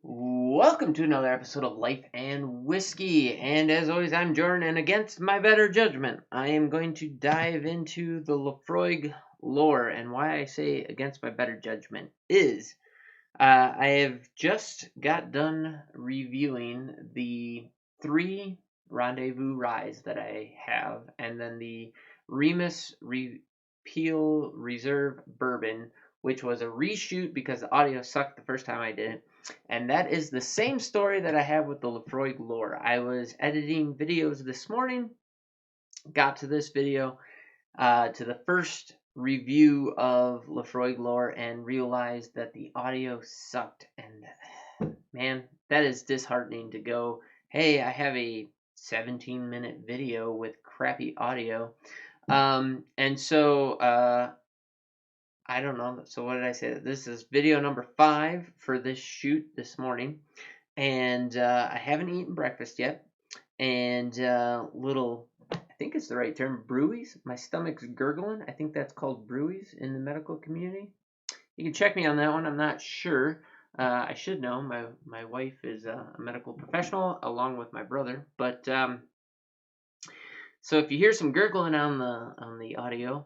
Welcome to another episode of Life and Whiskey. And as always, I'm Jordan, and against my better judgment, I am going to dive into the Laphroaig lore. And why I say against my better judgment is I have just got done reviewing the three Rendezvous Ryes that I have, and then the Remus Repeal Reserve Bourbon, which was a reshoot because the audio sucked the first time I did it. And that is the same story that I have with the Laphroaig lore. I was editing videos this morning, got to this video, to the first review of Laphroaig lore, and realized that the audio sucked. And man, that is disheartening to go, hey, I have a 17-minute video with crappy audio. And so I don't know. So what did I say? This is video number 5 for this shoot this morning, and I haven't eaten breakfast yet. And I think it's the right term, brewies. My stomach's gurgling. I think that's called brewies in the medical community. You can check me on that one. I'm not sure. I should know. My wife is a medical professional along with my brother. But so if you hear some gurgling on the audio,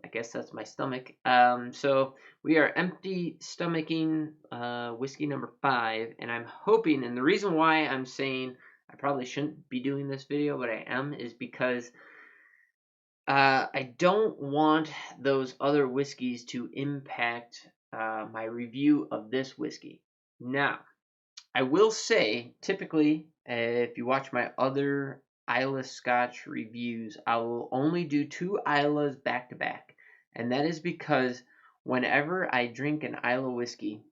I guess that's my stomach. So we are empty stomaching whiskey number 5, and I'm hoping, and the reason why I'm saying I probably shouldn't be doing this video, but I am, is because I don't want those other whiskeys to impact my review of this whiskey. Now, I will say, typically, if you watch my other Islay Scotch reviews, I will only do 2 Islas back to back. And that is because whenever I drink an Islay whiskey,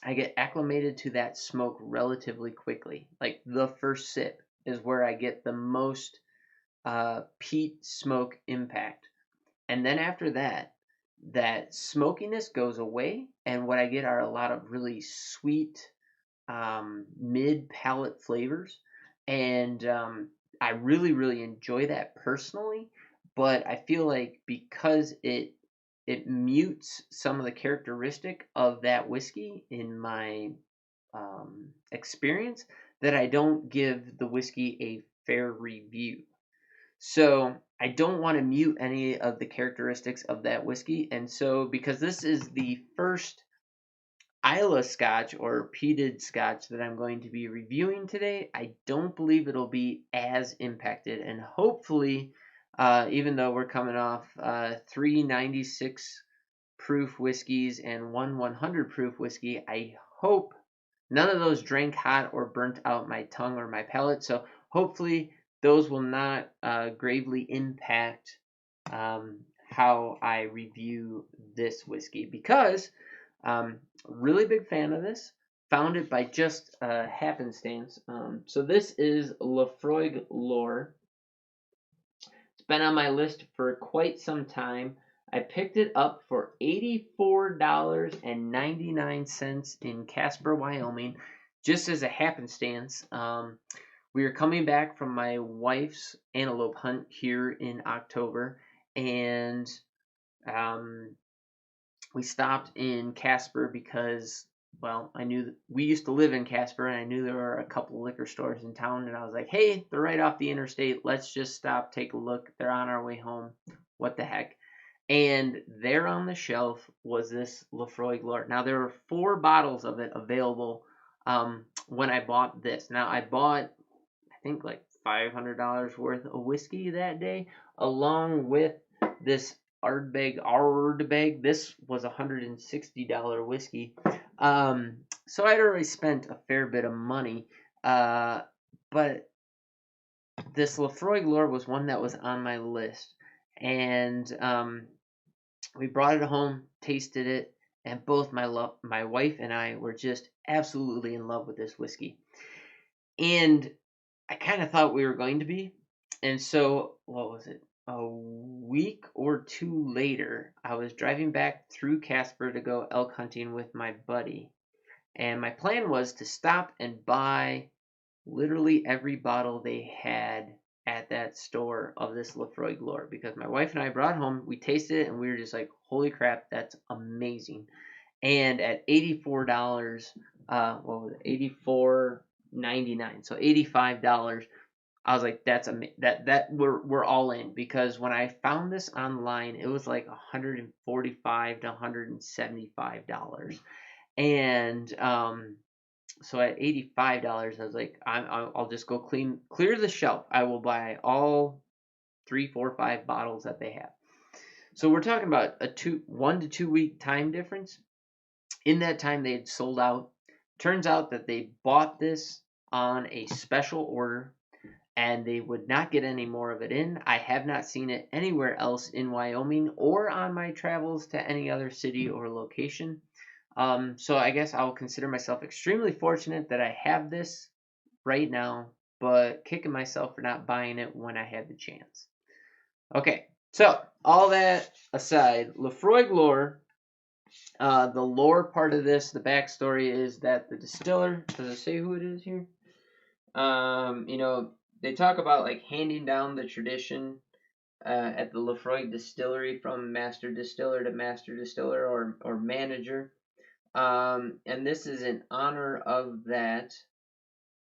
I get acclimated to that smoke relatively quickly. Like the first sip is where I get the most peat smoke impact. And then after that, that smokiness goes away, and what I get are a lot of really sweet, mid palate flavors, and I really enjoy that personally. But I feel like because it mutes some of the characteristic of that whiskey in my experience, that I don't give the whiskey a fair review. So I don't want to mute any of the characteristics of that whiskey, and so because this is the first Islay Scotch or peated Scotch that I'm going to be reviewing today, I don't believe it'll be as impacted. And hopefully, even though we're coming off 3 96 proof whiskeys and 1 100 proof whiskey, I hope none of those drank hot or burnt out my tongue or my palate. So hopefully those will not gravely impact how I review this whiskey, because really big fan of this. Found it by just happenstance. So this is Laphroaig lore. It's been on my list for quite some time. I picked it up for $84.99 in Casper, Wyoming, just as a happenstance. We were coming back from my wife's antelope hunt here in October, and we stopped in Casper because, well, I knew that we used to live in Casper, and I knew there were a couple liquor stores in town, and I was like, hey, they're right off the interstate. Let's just stop, take a look. They're on our way home. What the heck? And there on the shelf was this Laphroaig lore. Now, there were 4 bottles of it available when I bought this. Now, I bought, I think, like $500 worth of whiskey that day, along with this Ardbeg. This was a $160 whiskey. So I'd already spent a fair bit of money. But this Laphroaig lore was one that was on my list. And we brought it home, tasted it, and both my wife and I were just absolutely in love with this whiskey. And I kind of thought we were going to be. And so, what was it? A week or 2 later, I was driving back through Casper to go elk hunting with my buddy. And my plan was to stop and buy literally every bottle they had at that store of this Laphroaig lore, because my wife and I brought it home, we tasted it, and we were just like, holy crap, that's amazing. And at $84, what was it? $84.99. So $85. I was like, that we're all in, because when I found this online, it was like $145 to $175, and so at $85, I was like, I'll just go clear the shelf. I will buy all 3, 4, 5 bottles that they have. So we're talking about a 1 to 2 week time difference. In that time, they had sold out. Turns out that they bought this on a special order, and they would not get any more of it in. I have not seen it anywhere else in Wyoming or on my travels to any other city or location. So I guess I'll consider myself extremely fortunate that I have this right now, but kicking myself for not buying it when I had the chance. Okay, so all that aside, Laphroaig lore. The lore part of this, the backstory is that the distiller, does it say who it is here? They talk about like handing down the tradition at the Laphroaig distillery from master distiller to master distiller or manager. And this is in honor of that.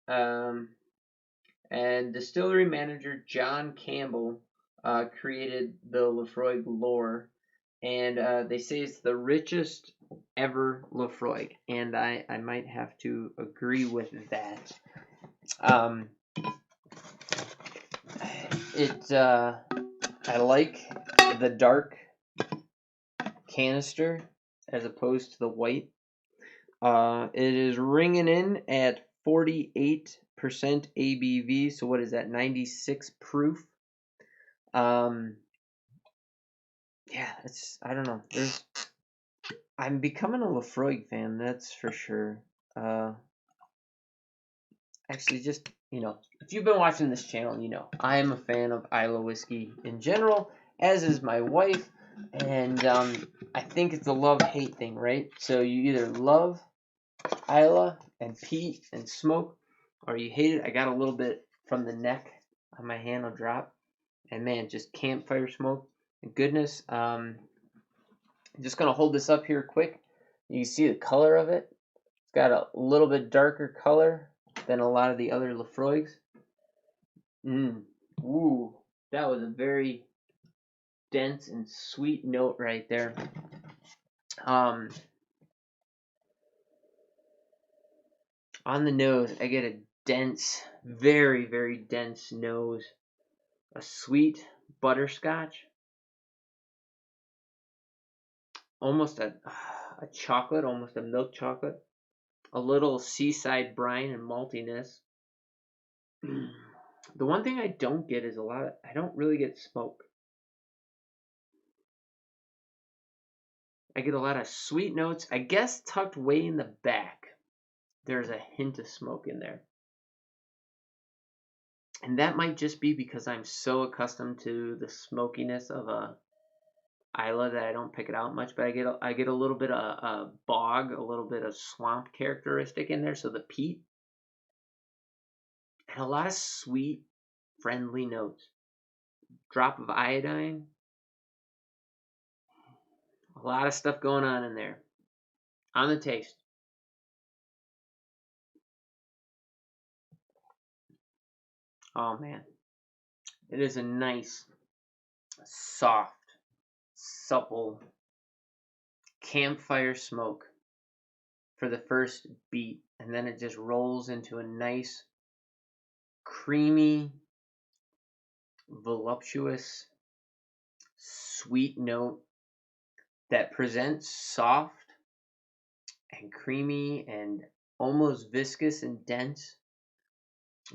And distillery manager John Campbell created the Laphroaig lore, and they say it's the richest ever Laphroaig, and I might have to agree with that. I like the dark canister as opposed to the white. It is ringing in at 48% ABV. So what is that? 96 proof. Yeah, I don't know. I'm becoming a Laphroaig fan, that's for sure. Actually, just, if you've been watching this channel, I am a fan of Islay whiskey in general, as is my wife, and I think it's a love-hate thing, right? So you either love Islay and peat and smoke, or you hate it. I got a little bit from the neck on my hand, I'll drop, and man, just campfire smoke and goodness. I'm just gonna hold this up here quick. You can see the color of it. It's got a little bit darker color than a lot of the other Laphroaigs. Ooh, that was a very dense and sweet note right there. On the nose, I get a dense, very, very dense nose. A sweet butterscotch. Almost a chocolate, almost a milk chocolate. A little seaside brine and maltiness. The one thing I don't get is I don't really get smoke. I get a lot of sweet notes. I guess tucked way in the back, there's a hint of smoke in there. And that might just be because I'm so accustomed to the smokiness of a Islay that I don't pick it out much, but I get a little bit of bog, a little bit of swamp characteristic in there, so the peat. And a lot of sweet, friendly notes. Drop of iodine. A lot of stuff going on in there. On the taste. Oh man. It is a nice, soft, supple campfire smoke for the first beat, and then it just rolls into a nice, creamy, voluptuous, sweet note that presents soft and creamy and almost viscous and dense,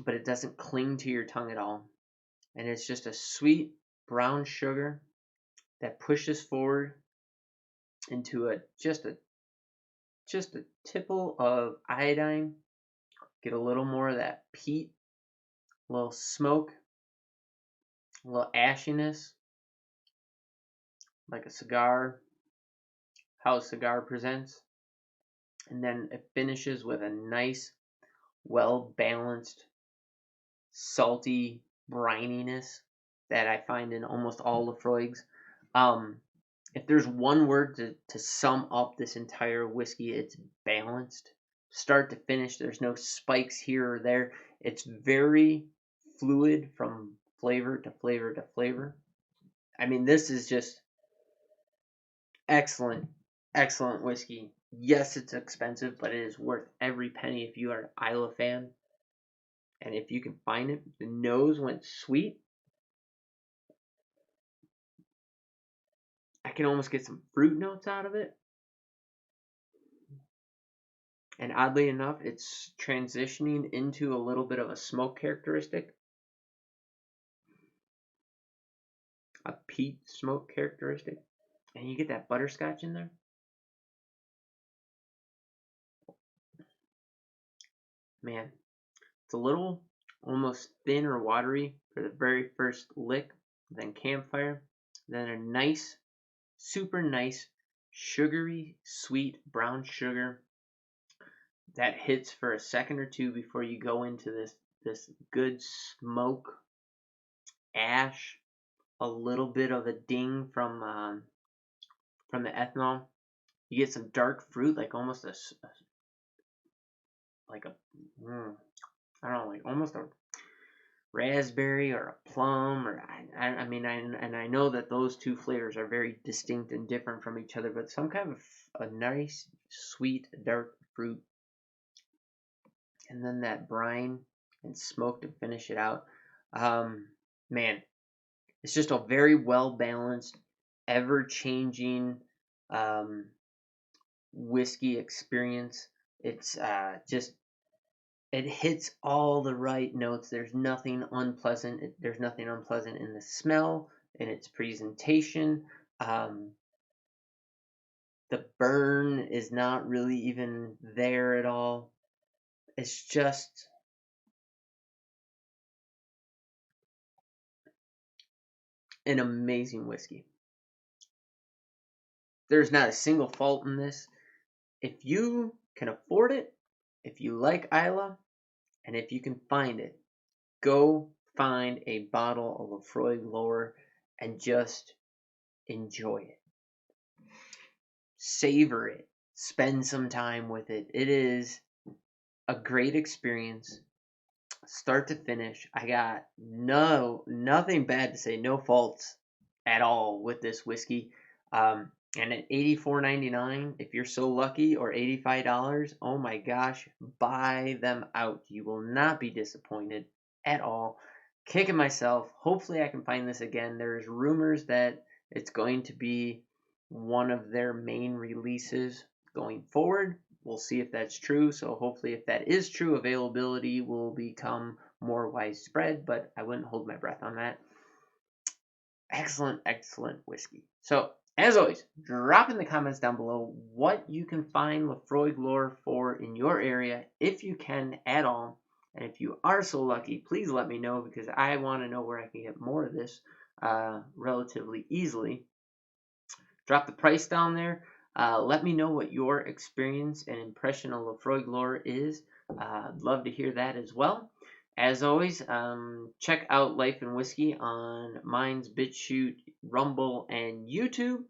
but it doesn't cling to your tongue at all. And it's just a sweet brown sugar that pushes forward into just a tipple of iodine. Get a little more of that peat, a little smoke, a little ashiness, like a cigar, how a cigar presents. And then it finishes with a nice, well-balanced, salty brininess that I find in almost all Laphroaigs. if there's one word to sum up this entire whiskey, it's balanced. Start to finish, there's no spikes here or there. It's very fluid from flavor to flavor to flavor. I mean, this is just excellent, excellent whiskey. Yes, it's expensive, but it is worth every penny if you are an Islay fan. And if you can find it, the nose went sweet. I can almost get some fruit notes out of it. And oddly enough, it's transitioning into a little bit of a smoke characteristic. A peat smoke characteristic. And you get that butterscotch in there. Man, it's a little almost thin or watery for the very first lick, then campfire, then a nice, super nice, sugary, sweet brown sugar that hits for a second or two before you go into this good smoke, ash, a little bit of a ding from the ethanol. You get some dark fruit, like almost like a I don't know, like almost a raspberry or a plum, or I know that those two flavors are very distinct and different from each other, but some kind of a nice, sweet, dark fruit, and then that brine and smoke to finish it out. Man, it's just a very well balanced, ever changing whiskey experience. It's just it hits all the right notes. There's nothing unpleasant. There's nothing unpleasant in the smell, in its presentation. The burn is not really even there at all. It's just an amazing whiskey. There's not a single fault in this. If you can afford it, if you like Islay, and if you can find it, go find a bottle of Laphroaig Lower and just enjoy it. Savor it. Spend some time with it. It is a great experience, start to finish. I got nothing bad to say, no faults at all with this whiskey. And at $84.99, if you're so lucky, or $85, oh my gosh, buy them out. You will not be disappointed at all. Kicking myself. Hopefully I can find this again. There's rumors that it's going to be one of their main releases going forward. We'll see if that's true. So hopefully if that is true, availability will become more widespread, but I wouldn't hold my breath on that. Excellent, excellent whiskey. So as always, drop in the comments down below what you can find Laphroaig Lower for in your area, if you can at all. And if you are so lucky, please let me know, because I want to know where I can get more of this relatively easily. Drop the price down there. Let me know what your experience and impression of Laphroaig Lower is. I'd love to hear that as well. As always, check out Life and Whiskey on Minds, BitChute, Rumble, and YouTube.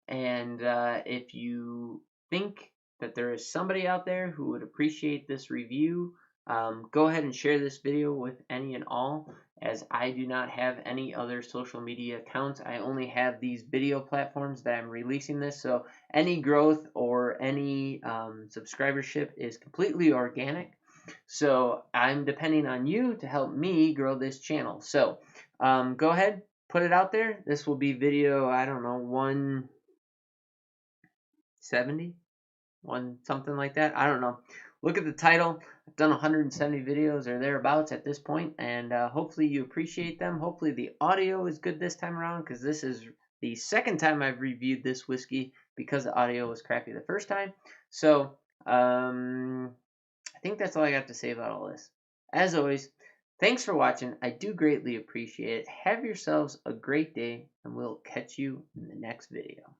And if you think that there is somebody out there who would appreciate this review, go ahead and share this video with any and all, as I do not have any other social media accounts. I only have these video platforms that I'm releasing this, so any growth or any subscribership is completely organic. So I'm depending on you to help me grow this channel. So go ahead, put it out there. This will be video, I don't know, 170, something like that. I don't know. Look at the title. I've done 170 videos or thereabouts at this point, and hopefully you appreciate them. Hopefully the audio is good this time around, because this is the second time I've reviewed this whiskey because the audio was crappy the first time. So I think that's all I got to say about all this. As always, thanks for watching. I do greatly appreciate it. Have yourselves a great day, and we'll catch you in the next video.